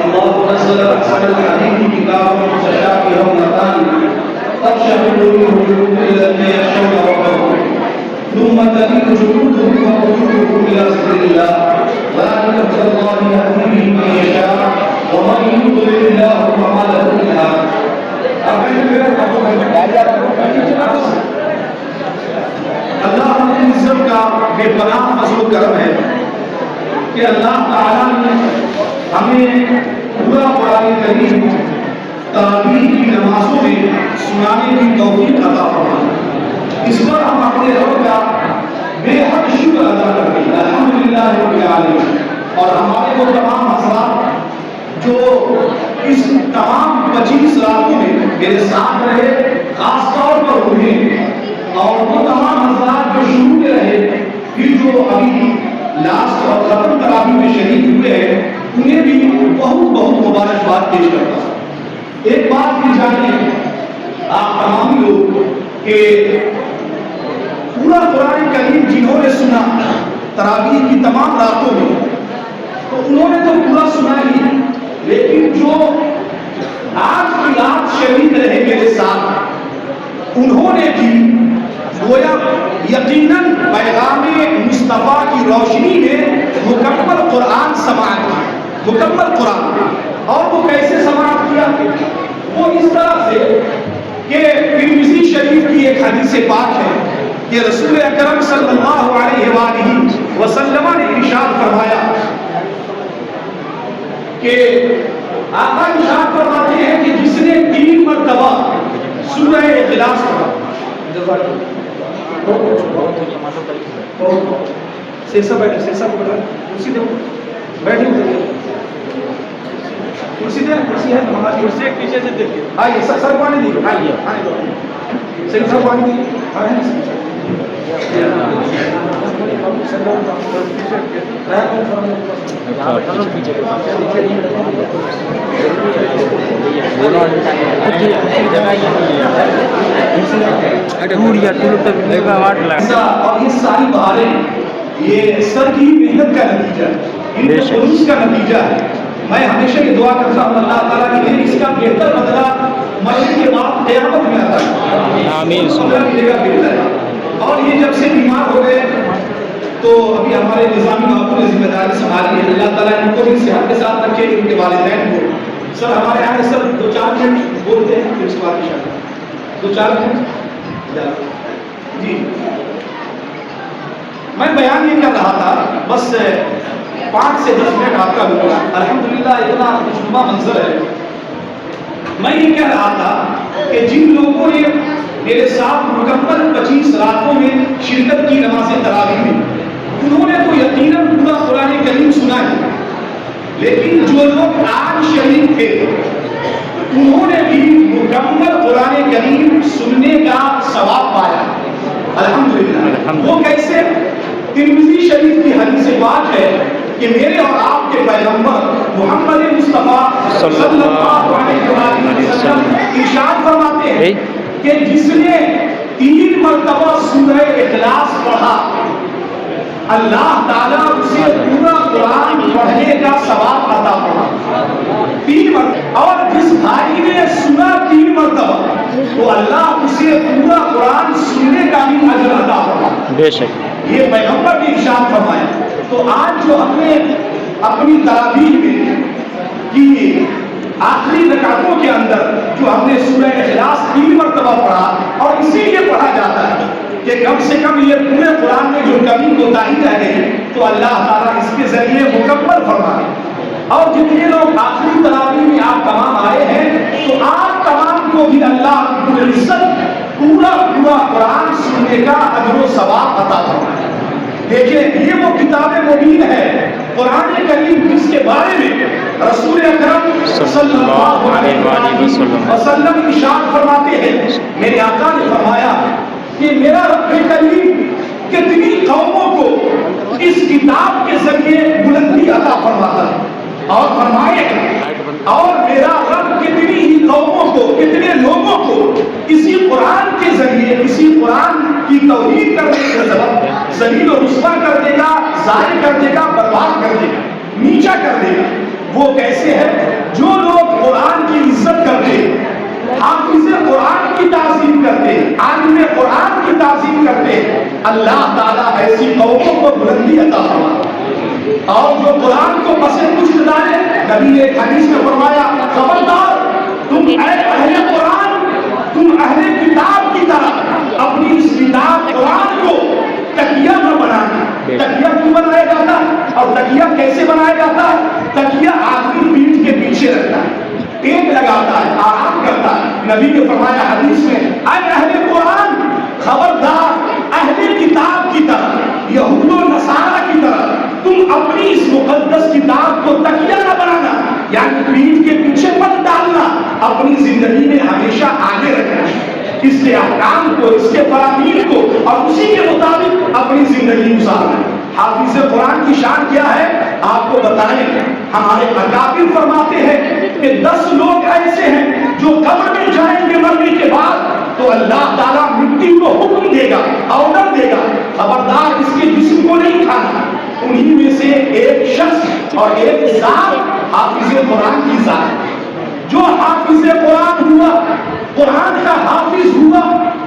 الله نزل أحسن الحديث كتابا متشابها مثاني تقشعر منه جلود الذين يخشون ربهم ثم تلين جلودهم وقلوبهم إلى ذكر الله ذلك هدى الله يهدي به من يشاء ومن يضلل الله فما له من هاد. اللہ رب العزت کا بے پناہ فضل و کرم ہے کہ اللہ تعالیٰ نے ہمیں پورا قرآن کریم تراویح کی نمازوں میں سنانے کی توفیق عطا فرمائی. اس پر ہم اپنے رب کا بے حد شکر ادا کرتے ہیں الحمدللہ رب العالمین. اور ہمارے وہ تمام حضرات جو اس تمام 25 راتوں میں میرے ساتھ رہے، خاص طور پر انہیں، اور وہ تمام حضرات جو شروع میں رہے پھر جو ابھی لاسٹ اور ختم تراویح میں شریک ہوئے ہیں، انہیں بھی بہت بہت مبارکباد پیش کرتا ہوں. ایک بات کی جانیں آپ تمام لوگ کہ پورا قرآن کریم جنہوں نے سنا تراویح کی تمام راتوں میں، تو انہوں نے تو پورا سنا ہی، لیکن جو آج کی رات شریک رہے میرے ساتھ، انہوں نے بھی گویا یقیناً پیغام مصطفیٰ کی روشنی میں مکمل قرآن سماعت کی، مکمل قرآن. اور وہ کیسے سماعت کیا؟ وہ اس طرح سے کہ ترمذی شریف کی ایک حدیث پاک ہے کہ رسول اکرم صلی اللہ علیہ وآلہ وسلم نے ارشاد فرمایا کہ آقا ارشاد فرماتے ہیں کہ جس نے 3 مرتبہ سورہ اخلاص پڑھا، سیرسا بیٹھے، سیرسا کو بیٹھا، کرسی دے، بیٹھے ہوئے، کرسی دے، کرسی ہے ہماری، کرسی ایک پیچھے سے دیکھیے. آئیے سر پانی دیجیے، آئیے آنے دو، سیرسا پانی دیجیے. اور یہ ساری بہاریں یہ سر کی محنت کا نتیجہ ہے، ان کے خلوص کا نتیجہ ہے. میں ہمیشہ یہ دعا کرتا ہوں اللہ تعالیٰ کہ اس کا بہتر بدلہ مرنے کے بعد قیامت میں آتا ہے. آمین. اور یہ جب سے بیمار ہو گئے تو ابھی ہمارے نظامی بابو نے ذمہ داری سنبھالی ہے، اللہ تعالیٰ ان کو بھی صحت کے ساتھ رکھے، ان کے والدین کو. سر ہمارے یہاں سر 2-4 منٹ بولتے ہیں پھر اس کے بعد 2-4 منٹ جی. میں بیان یہ کر رہا تھا، بس 5 سے 10 منٹ آپ کا ہوگا. الحمدللہ اتنا خوشنما منظر ہے. میں یہ کہہ رہا تھا کہ جن لوگوں نے میرے ساتھ مکمل 25 راتوں میں شرکت کی نماز تراویح میں، انہوں نے تو یقیناً پورا قرآن کریم سنا ہے، لیکن جو لوگ آج شریک تھے انہوں نے بھی مکمل قرآن کریم سننے کا ثواب پایا الحمدللہ. وہ کیسے؟ ترمذی شریف کی حدیث پاک ہے کہ میرے اور آپ کے پیغمبر محمد مصطفیٰ صلی اللہ علیہ وسلم ارشاد فرماتے ہیں کہ جس نے 3 مرتبہ سورہ اخلاص پڑھا، اللہ تعالیٰ اسے پورا قرآن پڑھنے کا ثواب عطا فرماتا. 3 مرتبہ. اور جس بھائی نے سنا 3 مرتبہ تو اللہ اسے پورا قرآن سننے کا بھی اجر عطا فرماتا. بے شک یہ پیغمبر نے ارشاد فرمایا. تو آج جو ہم نے اپنی تراویح میں کی آخری رکعتوں کے اندر جو ہم نے سورہ اخلاص 3 مرتبہ پڑھا، اور اسی لیے پڑھا جاتا ہے کہ کم سے کم یہ پورے قرآن میں جو کمی کوتاہی رہ گئی تو اللہ تعالیٰ اس کے ذریعے مکمل فرمائے. اور جتنے لوگ آخری تراویح میں آپ تمام آئے ہیں تو آپ تمام کو بھی اللہ رب العزت پورا قرآن سننے کا اجر و ثواب عطا فرمائے. دیکھیں یہ وہ کتاب مبین ہے قرآن کریم جس کے بارے میں رسول اکرم صلی اللہ علیہ وسلم ارشاد فرماتے ہیں. میرے آقا نے فرمایا کہ میرا رب کریم کتنی قوموں کو اس کتاب کے ذریعے بلندی عطا فرماتا ہے، اور فرمائے اور میرا رب کتنی ہی قوموں کو، کتنے لوگوں کو اسی قرآن کے ذریعے، اسی قرآن کی توہین کرنے کے سبب ذلیل و رسوا کر دے گا، ضائع کر دے گا، برباد کر دے گا، نیچا کر دے گا. وہ کیسے ہے؟ ایسی قوموں کو بلندی عطا فرما، اور جو قرآن کو پسے پشت ڈالے، نبی نے ایک حدیث میں فرمایا خبردار تم اے اہل قرآن، تم اہل کتاب کی طرح اپنی اس کتاب قرآن کو تکیہ نہ بنانا۔ تکیہ کیوں بنایا جاتا ہے اور تکیہ کیسے بنایا جاتا ہے؟ تکیہ آدمی پیٹھ کے پیچھے رکھتا ہے، ٹیک لگاتا ہے، آرام کرتا ہے۔ نبی نے فرمایا حدیث میں اے اہل قرآن خبردار اہل کتاب کی طرح، یہود و نصارہ کی طرح تم اپنی اس مقدس کتاب کو تکیہ نہ بنانا، یعنی پیٹھ کے پیچھے مت ڈالنا، اپنی زندگی میں ہمیشہ آگے رکھنا، اس کے احکام کو، اس کے فرامین کو اور اسی کے مطابق اپنی زندگی گزارنا۔ حافظ قرآن کی شان کیا ہے آپ کو بتائیں۔ ہمارے اکابر فرماتے ہیں کہ 10 لوگ ایسے ہیں جو قبر میں جائیں گے مرنے کے بعد تو اللہ تعالیٰ مٹی کو حکم دے گا، آرڈر دے گا خبردار اس کے جسم کو نہیں کھانا۔ انہی میں سے ایک شخص اور ایک ذات حافظ قرآن کی ذات، جو حافظ قرآن ہوا، قرآن کا حافظ ہوا،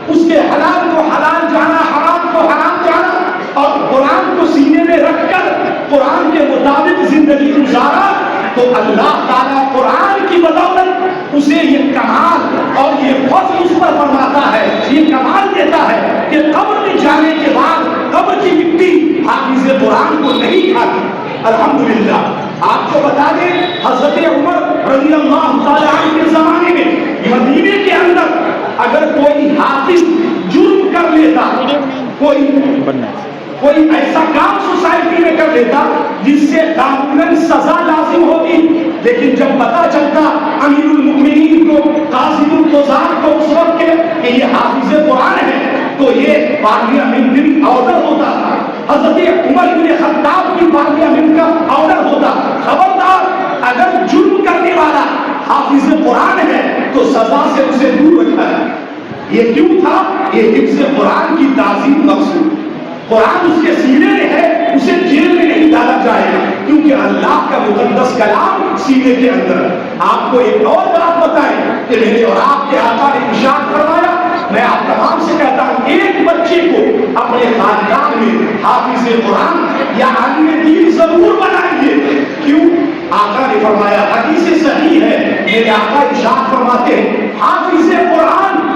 اس کے حلال کو حلال جانا، حرام کو حرام جانا، اور قرآن کو سینے میں رکھ کر قرآن کے مطابق زندگی گزارا، تو اللہ تعالیٰ قرآن کی بدولت اسے یہ کمال اور یہ فضل اس پر فرماتا ہے، یہ کمال دیتا ہے کہ قبر میں جانے کے بعد قبر کی مٹی حافظ قرآن کو نہیں کھاتی۔ الحمدللہ آپ کو بتا دیں حضرت عمر رضی اللہ تعالیٰ عنہ کے زمانے میں مدینے کے اندر اگر کوئی حافظ جرم کر لیتا، کوئی ایسا کام سوسائٹی میں کر لیتا جس سے قانوناً سزا لازم ہوتی، لیکن جب پتا چلتا امیر المؤمنین کو، قاضی القضات کو اس وقت کہ یہ حافظ قرآن ہے، تو یہ پارلیمنٹری آرڈر ہوتا تھا، حضرت عمر بن خطاب کی پارلیمنٹ کا آرڈر ہوتا خبردار اگر جرم کرنے والا حافظ قرآن ہے تو سزا سے اسے دور رکھا ہے۔ یہ کیوں تھا؟ یہ حفظ قرآن کی تعظیم مقصود، قرآن اس کے سینے میں ہے، اسے جیل میں نہیں ڈالا جائے گا، کیونکہ اللہ کا مقدس کلام سینے کے اندر۔ آپ کو ایک اور بات بتائیں کہ میرے اور آپ کے آقا نے ارشاد فرمایا، میں آپ تمام سے کہتا ہوں ایک بچے کو اپنے خاندان میں حافظ قرآن یا عالم دین ضرور بنائیے۔ کیوں؟ آقا نے فرمایا، حدیث صحیح ہے، میرے آقا ارشاد فرماتے ہیں حافظ قرآن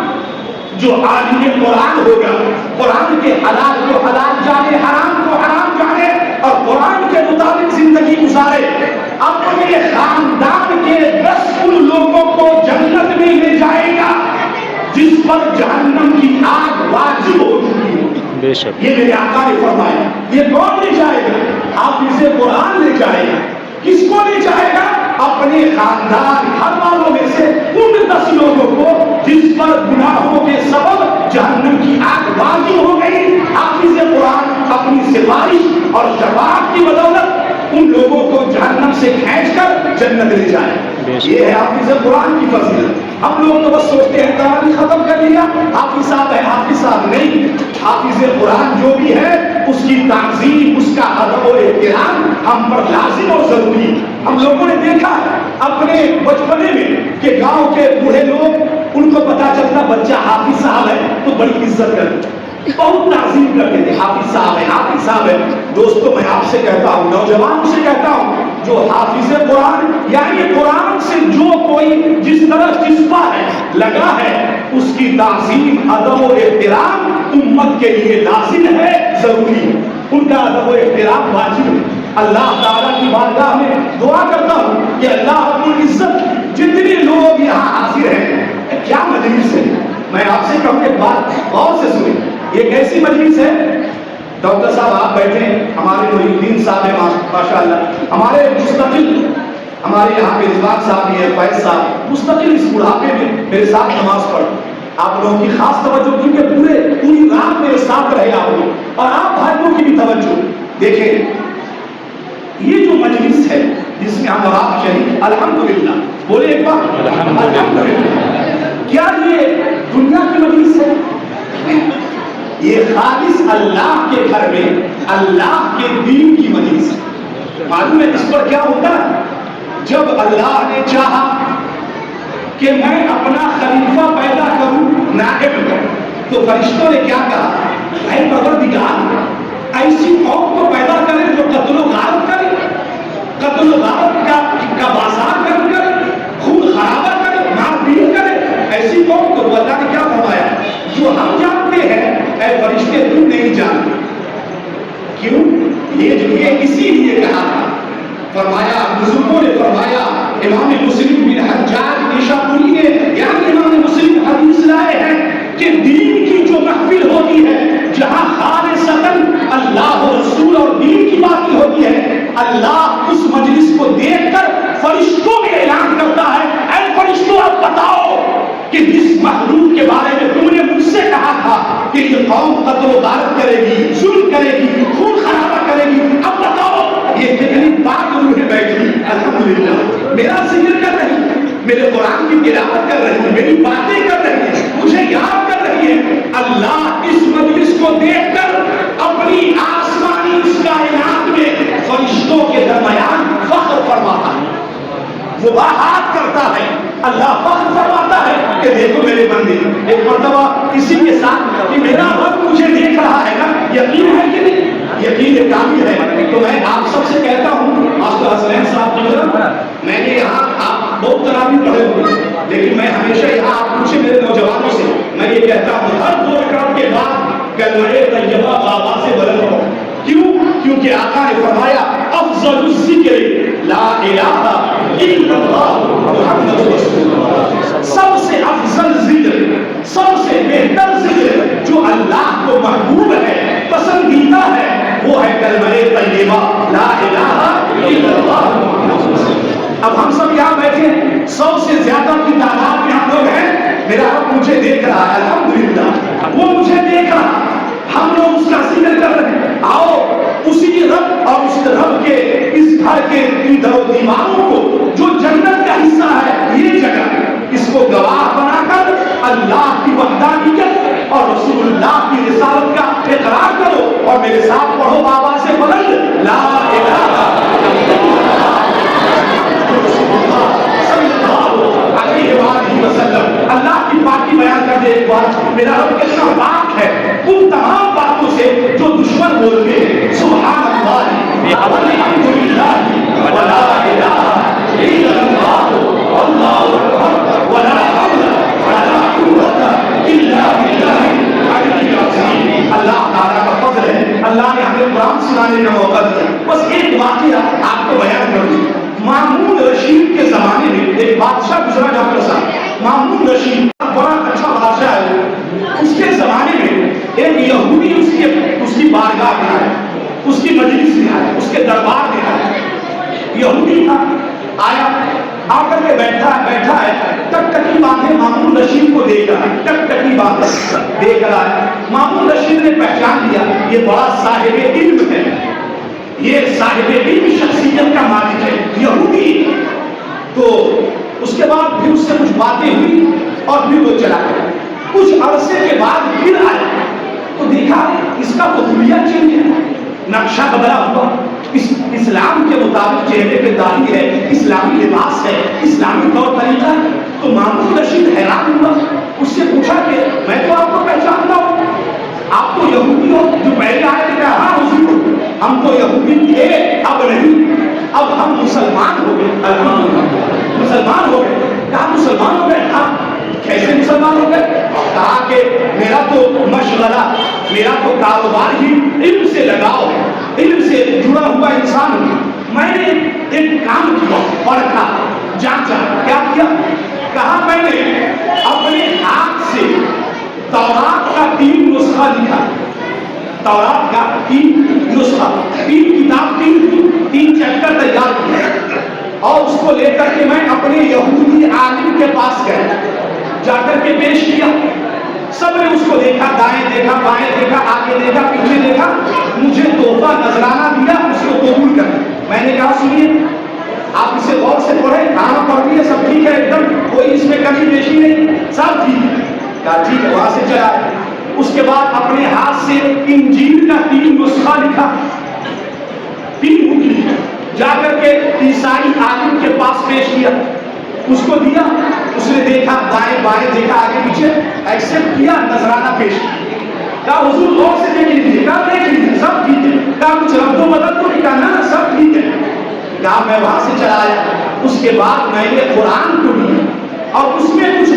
جو عالم قرآن ہوگا، قرآن کے حلال کو حلال جانے، حرام کو حرام جانے اور قرآن کے مطابق زندگی گزارے، اپنے خاندان کے 10 ان لوگوں کو جنت میں لے جائے گا جس پر جہنم کی آگ واجب ہو چکی ہے۔ بے شک یہ میرے آقا نے فرمایا۔ یہ کون لے جائے گا؟ حافظ قرآن لے جائے گا۔ کس کو لے جائے گا؟ اپنے خاندان گھر والوں میں سے ان 10 لوگوں کو جس پر گناہوں کے سبب جہنم کی آگ واجب ہو گئی، حافظ قرآن اپنی سفارش اور شفاعت کی بدولت ان لوگوں کو جہنم سے کھینچ کر جنت لے جائے۔ یہ ہے حافظ قرآن کی فضیلت۔ ہم لوگ تو بس سوچتے ہیں تراویح ختم کر لیا، حافظ صاحب ہے، حافظ صاحب نہیں۔ حافظ قرآن جو بھی ہے اس کی تعظیم، اس کا ادب و احترام ہم پر لازم اور ضروری۔ ہم لوگوں نے دیکھا اپنے بچپنے میں کہ گاؤں کے بوڑھے لوگ، ان کو پتا چلتا بچہ حافظ صاحب ہے تو بڑی عزت کرتے، بہت تعظیم کرتے تھے، حافظ صاحب ہے، حافظ صاحب ہے۔ دوستو میں آپ سے کہتا ہوں، نوجوانوں سے کہتا ہوں، جو حافظ قرآن یعنی قرآن سے جو کوئی جس طرح جذبہ ہے، لگا ہے، اس کی تعظیم، ادب و احترام امت کے لیے لازم ہے، ضروری ہے۔ ان کا ادب و احترام واجب ہے۔ اللہ تعالیٰ کی بارگاہ میں دعا کرتا ہوں کہ اللہ رب العزت جتنے لوگ یہاں حاضر ہیں، کیا مجلس ہے، میں آپ سے کہوں ایک بات غور سے سنیں، یہ کیسی مجلس ہے؟ ڈاکٹر صاحب آپ بیٹھے، ہمارے محی الدین صاحب ہیں ماشاءاللہ، ہمارے مستقل ہمارے یہاں پہ رضوان صاحب بھی ہے، فیض صاحب مستقل اس بڑھاپے میں میرے ساتھ نماز پڑھ، آپ لوگوں کی خاص توجہ کیونکہ پوری رات میرے ساتھ رہے آپ لوگ، اور آپ بھائیوں کی بھی توجہ دیکھیں۔ یہ جو مجلس ہے جس میں ہم اور آپ شریک، الحمدللہ بولے ایک بار الحمدللہ، کیا یہ دنیا کی مجلس ہے؟ یہ خالص اللہ کے گھر میں اللہ کے دین کی مجلس ہے۔ معلوم ہے اس پر کیا ہوتا ہے؟ جب اللہ نے چاہا کہ میں اپنا خلیفہ پیدا کروں، نائب کروں، تو فرشتوں نے کیا کہا؟ اے پروردگار، ایسی قوم کو پیدا کرے جو قتل و غارت کرے، قتل و غارت کا بازار گرم کرے، خون خرابہ کرے، مار پیٹ کرے، ایسی قوم کو اللہ نے کیا فرمایا؟ جو ہم جانتے ہیں اے فرشتے تم نہیں جانتے. کیوں؟ یہ اسی لیے کہا تھا. فرمایا بزرگوں نے فرمایا، امام مسلم بن حجاج نیشاپوری نے یعنی امام مسلم حدیث لائے ہیں کہ دین کی جو محفل ہوتی ہے جہاں خالصتاً اللہ و رسول اور دین کی باتیں ہوتی ہے، اللہ اس مجلس کو دیکھ کر فرشتوں میں اعلان کرتا ہے اے فرشتوں اب بتاؤ کہ جس مخلوق کے بارے میں تم نے مجھ سے کہا تھا کہ یہ قوم قتل و غارت کرے گی، ظلم کرے گی، خون خرابہ کرے گی، اب بتاؤ یہ کتنی پاک روح بیٹھی الحمدللہ میرا ذکر کر رہی ہے، میرے قرآن کی تلاوت کر رہی ہے، میری باتیں کر رہی ہے، مجھے یاد کر رہی ہے. اللہ اس مجلس کو دیکھ کر اپنی آسمانی اس کائنات میں فرشتوں کے درمیان فخر فرماتا ہے، مباحات کرتا ہے. اللہ فخر فرماتا ہے کہ دیکھو میرے بندے. ایک مرتبہ اسی کے ساتھ کہ میرا رب مجھے دیکھ رہا ہے نا، یقین ہے کہ نہیں؟ یقین کامل ہے. تو میں آپ سب سے کہتا ہوں، ماسٹر حسنین صاحب کی طرف میں نے یہاں آپ بہت تراویح پڑھے ہوئے، لیکن میں ہمیشہ یہاں آپ پوچھے میرے نوجوانوں سے میں یہ کہتا ہوں ہر 2 رکعت کے بعد کلمہ طیبہ بابا سے بلند ہو. کیوں؟ کیونکہ آقا نے فرمایا افضل الذکر لا الہ الا اللہ محمد رسول اللہ. سب سے افضل ذکر، سب سے بہتر ذکر جو اللہ کو محبوب ہے، پسندیدہ ہے، وہ ہے کلمہ طیبہ لا الہ الا اللہ محمد رسول اللہ. اب ہم سب یہاں بیٹھے 100 سے زیادہ کی تعداد میں ہم لوگ ہیں. میرا رب مجھے دیکھ رہا ہے الحمدللہ، وہ مجھے دیکھ رہا ہے، ہم لوگ اس کا ذکر کر رہے ہیں. آؤ اسی رب اور اس رب کے اس گھر کے ان در و دیواروں کو جو جنت کا حصہ ہے، یہ جگہ اس کو گواہ بنا کر اللہ کی وحدانیت اور رسول اللہ کی رسالت کا اقرار کرو اور میرے ساتھ پڑھو بابا سے بلند لا الہ الا وسلم. اللہ کی پاکی بیان کر دے ایک بار. میرا رب کتنا پاک ہے ان تمام باتوں سے جو دشمن بولتے ہیں. سبحان اللہ والحمدللہ ولا الہ الا اللہ واللہ اکبر ولا حول ولا قوۃ الا باللہ العلی العظیم. اللہ تعالیٰ کا فضل ہے، اللہ نے ہمیں قرآن سنانے کا موقع دیا. بس ایک واقعہ آپ کو بیان کر دوں. مامون رشید کے زمانے میں ایک بادشاہ گزرا ڈاکٹر صاحب. مامون رشید بڑا اچھا بادشاہ ہے. اس کے زمانے میں ایک یہودی اس کی بارگاہ میں آیا، اس کی مجلس میں آیا، اس کے دربار میں آیا. یہودی تھا، آیا آ کر کے بیٹھا ہے، ٹکٹکی باندھے مامون رشید کو دیکھ رہا ہے، ٹکٹکی باندھے دیکھ رہا ہے. مامون رشید نے پہچان لیا یہ بڑا صاحب علم ہے، یہ صاحب علم شخصیت کا مالک ہے یہودی. تو اس کے بعد پھر اس سے کچھ باتیں ہوئی اور پھر وہ چلا گیا. کچھ عرصے کے بعد پھر آیا تو دیکھا اس کا تو حلیہ چینج ہے، نقشہ بدلا ہوا. اسلام کے مطابق چہرے پہ داڑھی ہے، اسلامی لباس ہے، اسلامی طور طریقہ ہے. تو مامون رشید حیران ہوا. اس سے پوچھا کہ میں تو آپ کو پہچانتا ہوں، آپ تو یہودی ہو جو پہلے آئے تھے. کہا ہاں حضور ہم تو یہودی تھے، اب نہیں، اب ہم مسلمان ہو گئے. الحمدللہ مسلمان ہو گئے. کہا مسلمان ہو گئے؟ ہاں. کیسے مسلمان ہو گئے؟ کہا کہ میرا تو مشغلہ، میرا تو کاروبار ہی علم سے لگاؤ، علم سے جڑا ہوا انسان ہوں. میں نے ایک کام کیا، پڑھا، جانچا. کیا کیا؟ کہا میں نے اپنے ہاتھ سے تورات کا 3 نسخہ لکھا. تورات کا 3 نسخہ، 3 کتاب، 3 چیپٹر تیار کیا اور اس کو لے کر کے میں اپنے یہودی عالم کے پاس گیا، جا کر کے پیش کیا. سب نے اس کو دیکھا، دائیں دیکھا، بائیں دیکھا، آگے دیکھا، پیچھے دیکھا. مجھے تحفہ نذرانہ دیا، اس کو قبول کر. میں نے کہا سنیے آپ اسے غور سے پڑھیں، کہاں پڑھ لیے، سب ٹھیک ہے ایک دم، کوئی اس میں کمی بیشی نہیں، سب ٹھیک ہے. کہا ٹھیک ہے. وہاں سے چلا. اس کے بعد اپنے ہاتھ سے انجیل کا 3 نسخہ لکھا، 3 بک لکھی، جا کر کے عیسائی عالم کے پاس پیش کیا. اس کو دیا، اس نے دیکھا، دائیں بائیں دیکھا، آگے پیچھے، ایکسپٹ کیا، نذرانہ پیش کیا. کہا حضور غور سے دیکھ لیجیے. کہا دیکھ لیجیے سب ٹھیک ہے. کہا کچھ رد و بدل تو نہیں؟ کہا نا سب ٹھیک ہے۔ کہا میں وہاں سے چلا آیا، اس کے بعد میں نے قرآن کو لیا اور اس میں کچھ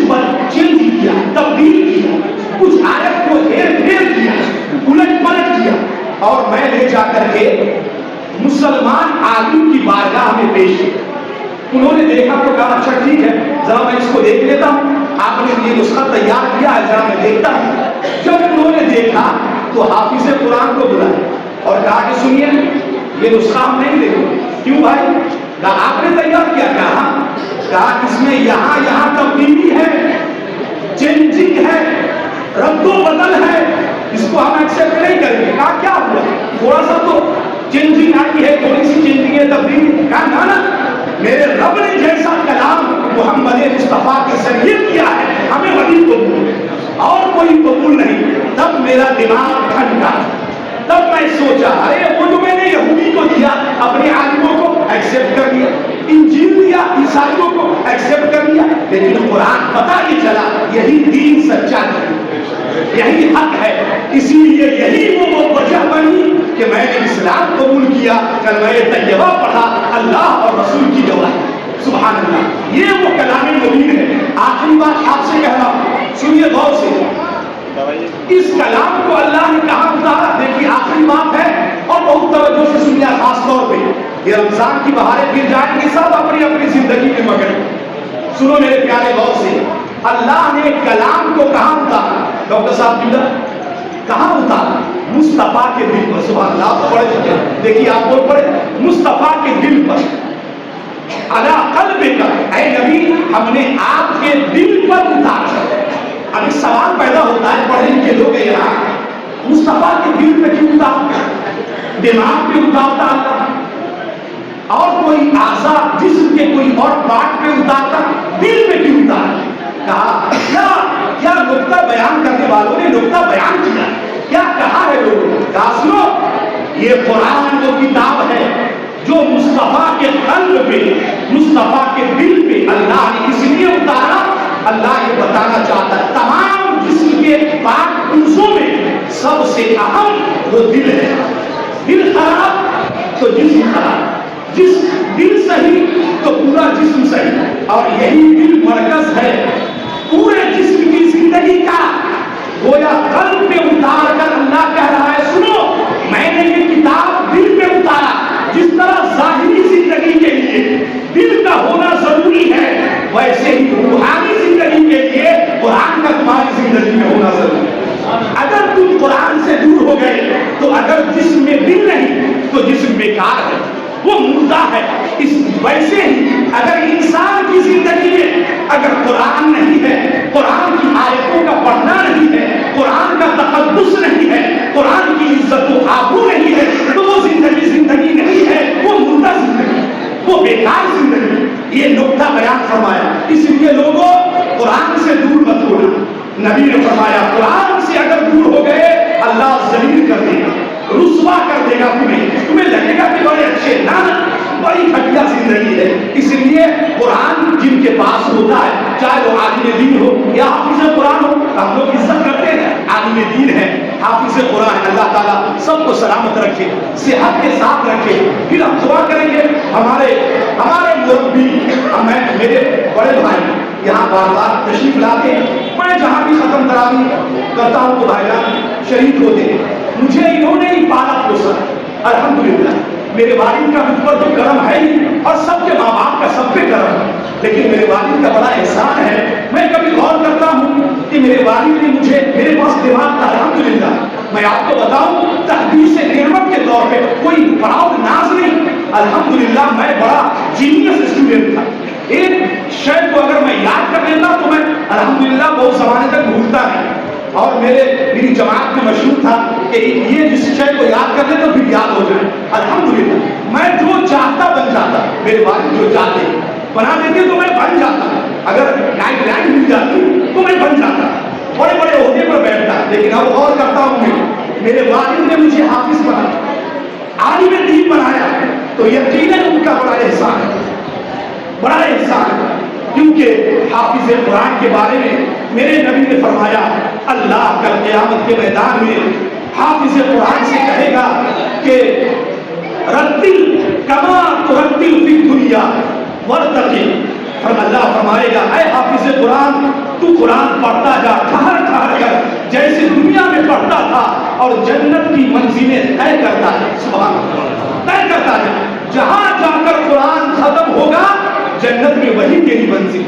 چینج کیا، تبدیل کیا، کچھ آیت کو ہیر پھیر کیا، الٹ پلٹ کیا، اور میں لے جا کر کے مسلمان عالم کی بارگاہ میں پیش کیا۔ انہوں نے دیکھا تو کہا اچھا ٹھیک ہے، ذرا میں اس کو دیکھ لیتا ہوں، آپ نے یہ نسخہ تیار کیا ہے، ذرا میں دیکھتا ہوں۔ جب انہوں نے دیکھا تو حافظ قرآن کو بلایا اور کہا کہ سنیے یہ نسخہ ہم نہیں لیں گے۔ کیوں بھائی؟ کہا آپ نے تیار کیا؟ کہا اس میں یہاں یہاں تبدیلی ہے، چینجنگ ہے، رد و بدل ہے، اس کو ہم ایکسپٹ نہیں کریں گے۔ کہا کیا ہوا؟ تھوڑا سا تو چینجنگ آئی ہے، تھوڑی سی چینجنگ ہے، تبدیلی۔ کہا نا میرے رب نے جیسا کلام محمد مصطفیٰ کے ذریعے کیا ہے ہمیں وہی قبول ہے اور کوئی قبول نہیں۔ تب میرا دماغ ٹھنڈا، تب میں سوچا ارے وہ جو میں نے یہودی کو دیا اپنے عالموں کو ایکسپٹ کر لیا، انجیل دیا عیسائیوں کو ایکسپٹ کر لیا، لیکن قرآن پتہ نہیں چلا یہی دین سچا ہے، یہی حق ہے۔ اسی لیے یہی وہ وجہ بنی کہ میں نے اسلام قبول کیا، کلمہ طیبہ پڑھا، اللہ اور رسول کی گواہی۔ سبحان اللہ، یہ وہ کلام مبین ہے۔ آخری بات آپ سے کہہ رہا ہوں، سنیے غور سے، اس کلام کو اللہ نے کہاں اتارا؟ دیکھیے آخری بات ہے اور بہت توجہ سے سنیے، خاص طور پہ یہ رمضان کی بہاریں پھر جائیں گے، سب اپنی اپنی زندگی میں مگن۔ سنو میرے پیارے غور سے، اللہ نے کلام کو کہاں اتارا؟ ڈاکٹر صاحب کی کہاں اتارا؟ مصطفیٰ کے دل پر۔ سبحان اللہ، آپ پڑھ چکے ہیں، دیکھیے آپ کو پڑھے، مصطفیٰ کے دل پر، علی قلبک، اے نبی ہم نے آپ کے دل پر اتارا۔ ابھی سوال پیدا ہوتا ہے، پڑھے لکھے لوگ یہاں مصطفیٰ کے دل پہ کیوں اتارتا؟ دماغ پہ اتارتا اللہ، اور کوئی اعضا جسم کے کوئی اور پارٹ پہ اتارتا، دل پہ کیوں اتارتا؟ کہا کیا نقطہ بیان کرنے والوں نے نقطہ بیان کیا، کیا کہا ہے لوگوں؟ کہا سنو، یہ قرآن وہ کتاب ہے جو مصطفیٰ کے قلب پہ، مصطفیٰ کے دل پہ اللہ نے اس لیے اتارا، اللہ یہ بتانا چاہتا ہے تمام جسم کے پاک عضو میں سب سے اہم وہ دل ہے۔ دل خراب تو جسم خراب، دل صحیح تو پورا جسم صحیح، اور یہی دل مرکز ہے پورے جسم کی زندگی کا۔ گویا قلب پہ اتار کر اللہ کہہ رہا ہے سنو، میں نے یہ کتاب دل پہ اتارا۔ جس طرح ظاہری زندگی کے لیے دل کا ہونا ضروری ہے، ویسے ہی روحانی زندگی کے لیے قرآن کا تمہاری زندگی میں ہونا ضروری ہے۔ اگر تم قرآن سے دور ہو گئے تو اگر جسم میں دل نہیں تو جسم بیکار ہے، وہ مردہ ہے۔ اس ویسے ہی اگر انسان کی زندگی میں اگر قرآن نہیں ہے، قرآن کی آیتوں کا پڑھنا نہیں ہے، قرآن کا تقدس نہیں ہے، قرآن کی عزت و آبرو نہیں ہے، تو وہ زندگی نہیں ہے، وہ مردہ زندگی، وہ بیکار زندگی۔ یہ نقطہ بیان فرمایا۔ اس لیے لوگوں قرآن سے دور مت ہونا۔ نبی نے فرمایا قرآن سے اگر دور ہو گئے اللہ ذلیل کر دے گا، رسوا کر دے گا تمہیں لگے گا کہ بڑے اچھے، نہ بڑی گھٹیا زندگی ہے۔ اس لیے قرآن جن کے پاس ہوتا ہے، چاہے وہ عالم دین ہو یا حافظ قرآن ہو، ہم لوگ عزت کرتے ہیں، عالم دین ہے، حافظ قرآن، اللہ تعالیٰ سب کو سلامت رکھے، صحت کے ساتھ رکھے۔ پھر ہم دعا کریں گے ہمارے مربی، میرے بڑے بھائی یہاں بار بار تشریف لاتے ہیں، میں جہاں بھی ختم تراویح کرتا ہوں تو بھائی جان شہید ہوتے ہیں، مجھے انہوں نے ہی پالا پوسا، الحمدللہ۔ میرے والد کا مجھ پر تو کرم ہے ہی، اور سب کے ماں باپ کا سب پہ کرم ہے، لیکن میرے والد کا بڑا احسان ہے۔ میں کبھی غور کرتا ہوں کہ میرے والد نے مجھے، میرے پاس دماغ تھا الحمدللہ، میں آپ کو بتاؤں تحدیث نعمت کے طور پہ کوئی پراؤڈ ناز نہیں، الحمدللہ میں بڑا جینیس اسٹوڈنٹ تھا۔ ایک شے کو اگر میں یاد کر لیتا تو میں الحمدللہ بہت زمانے تک بھولتا نہیں، اور میری جماعت میں مشہور تھا کہ یہ جس شے کو یاد کر لے تو پھر یاد ہو جائے۔ الحمدللہ میں جو چاہتا بن جاتا، میرے والد جو چاہتے بنا دیتے تو میں بن جاتا، اگر گائیڈ لائن مل جاتی تو میں بن جاتا، بڑے بڑے عہدے پر بیٹھتا۔ لیکن اب غور کرتا ہوں میرے والد نے مجھے حافظ بنایا، عالم دین بنایا، تو یقیناً ان کا بڑا احسان ہے، بڑا احسان ہے، کیونکہ حافظ قرآن کے بارے میں میرے نبی نے فرمایا اللہ کل قیامت کے میدان میں حافظ قرآن سے کہے گا کہ رتل کما ترتل فی الدنیا ورتقی، اللہ فرمائے گا اے حافظ قرآن تو قرآن پڑھتا جا ٹھہر ٹھہر کر جیسے دنیا میں پڑھتا تھا اور جنت کی منزلیں طے کرتا ہے، سبحان اللہ، طے کرتا ہے، جہاں جا کر قرآن ختم ہوگا جنت میں وہی تیری منزل،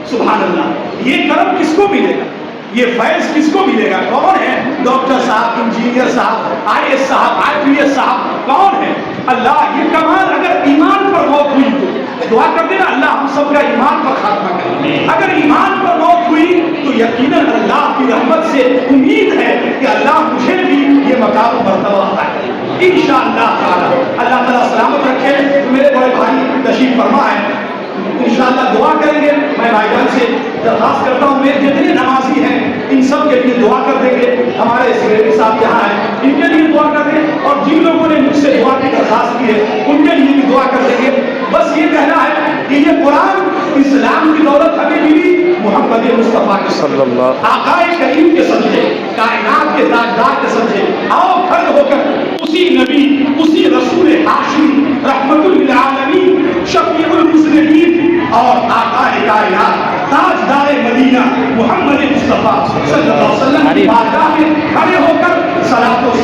سبحان اللہ۔ یہ کرم کس کو ملے گا، یہ فیض کس کو ملے گا؟ کون ہے؟ ڈاکٹر صاحب، انجینئر صاحب، آئی ایس صاحب، آئی پی ایس صاحب، کون ہے؟ اللہ یہ کمال اگر ایمان پر موت ہوئی تو دعا کر دینا اللہ ہم سب کا ایمان پر خاتمہ کرے، اگر ایمان پر موت ہوئی تو یقیناً اللہ کی رحمت سے امید ہے کہ اللہ مجھے بھی یہ مقام و مرتبہ عطا کرے انشاءاللہ تعالی۔ اللہ تعالیٰ سلامت رکھے۔ میرے بڑے بھائی تشریف فرما ہے، انشاءاللہ دعا کریں گے۔ میں بھائی جان سے درخواست کرتا ہوں میرے جتنے نمازی ہیں ان سب کے لیے دعا کر دیں گے، ہمارے سیکریٹری صاحب یہاں ہیں ان کے لیے دعا کر دیں، اور جن لوگوں نے مجھ سے دعا کی درخواست کی ہے ان کے لیے بھی دعا کر دیں گے۔ بس یہ کہنا ہے کہ یہ قرآن اسلام کی دولت ہمیں ملی محمد مصطفیٰ کے صلی اللہ آقائے کریم کے صدقے، کائنات کے تاجدار کے صدقے۔ آؤ کھڑے ہو کر اسی نبی، اسی رسول ہاشمی رحمت للعالمین، شفیع المذنبین اور آقائے کائنات تاجدار مدینہ محمد مصطفیٰ صلی اللہ علیہ وسلم کی بارگاہ میں کھڑے ہو کر صلاۃ و